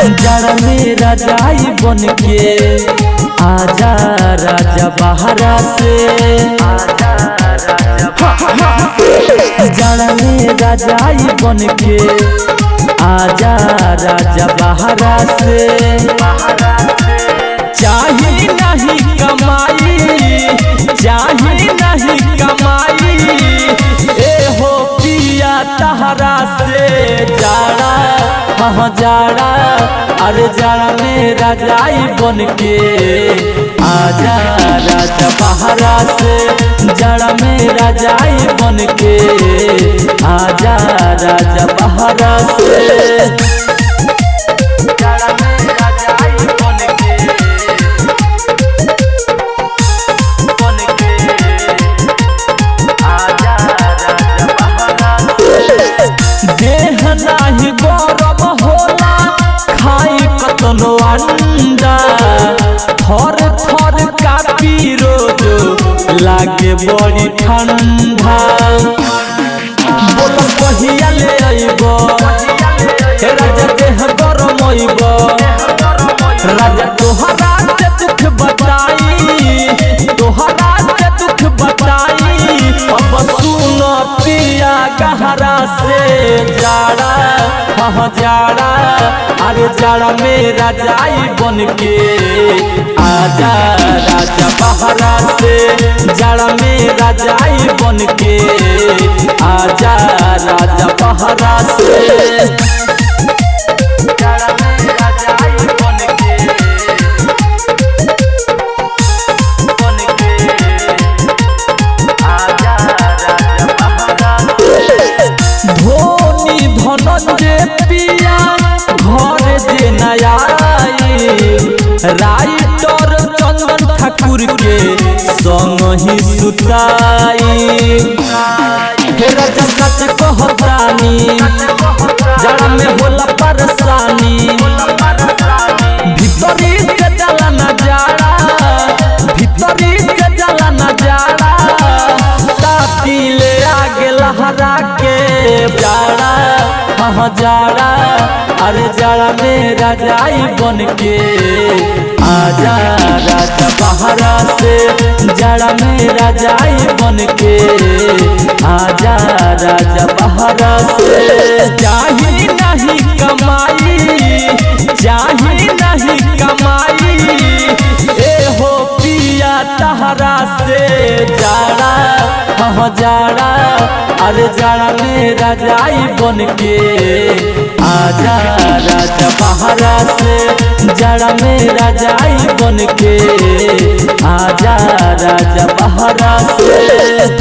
जड़ मेरा जाई बन के आजा राजा बहरा से, जड़ मेरा जाई बन के आजा राजा बहरा से। चाहिए नहीं कमाई, चाहिए नहीं कमाई, ए हो पिया तहरा से जाड़ा हाँ जाड़ा, अरे जाड़ा मेरा जाई बन के आजा राजा बहरा से, जाड़ा मेरा जाई बन के आजा राजा बहरा से। देह नाही गरम होला खाई कतनो अंडा, थर थर कापी रोज लागे बड़ी ठंडा। बोल कहिया ले आइबो हे राजा देह गरम आइबो, राजा तोहरा से दुख बताई, तोहरा से दुख बताई। अब सुन पिया गहरा से जाड़ा हाँ जाड़ा, अरे जाड़ा मेरा जाई बन के आजा राजा बहरा से, जाड़ा मेरा जाई बन के आजा राजा बहरा से। धोनी धनंजय पिया घर जे नया राइटर चंदन ठाकुर के संग ही सुताई। हे राजा सच कहतानी जड़ा में होला परेशानी, भीतरी से जला न जाड़ा, भीतरी से जला न जाड़ा, ताती ले आगे लहरा के जाड़ा हाँ जाड़ा, अरे जाड़ा मेरा जाई बन के आजा राजा बहरा से, जाड़ा मेरा जाई बन के आजा राजा बहरा से। चाहिए नहीं कमाई, चाहिए नहीं कमाई, ए हो पिया तहरा से जाड़ा हाँ जाड़ा, अरे जाड़ा मेरा जाई बन के आजा राजा बहरा से, जाड़ा मेरा जाई बन के आजा राजा बहरा से।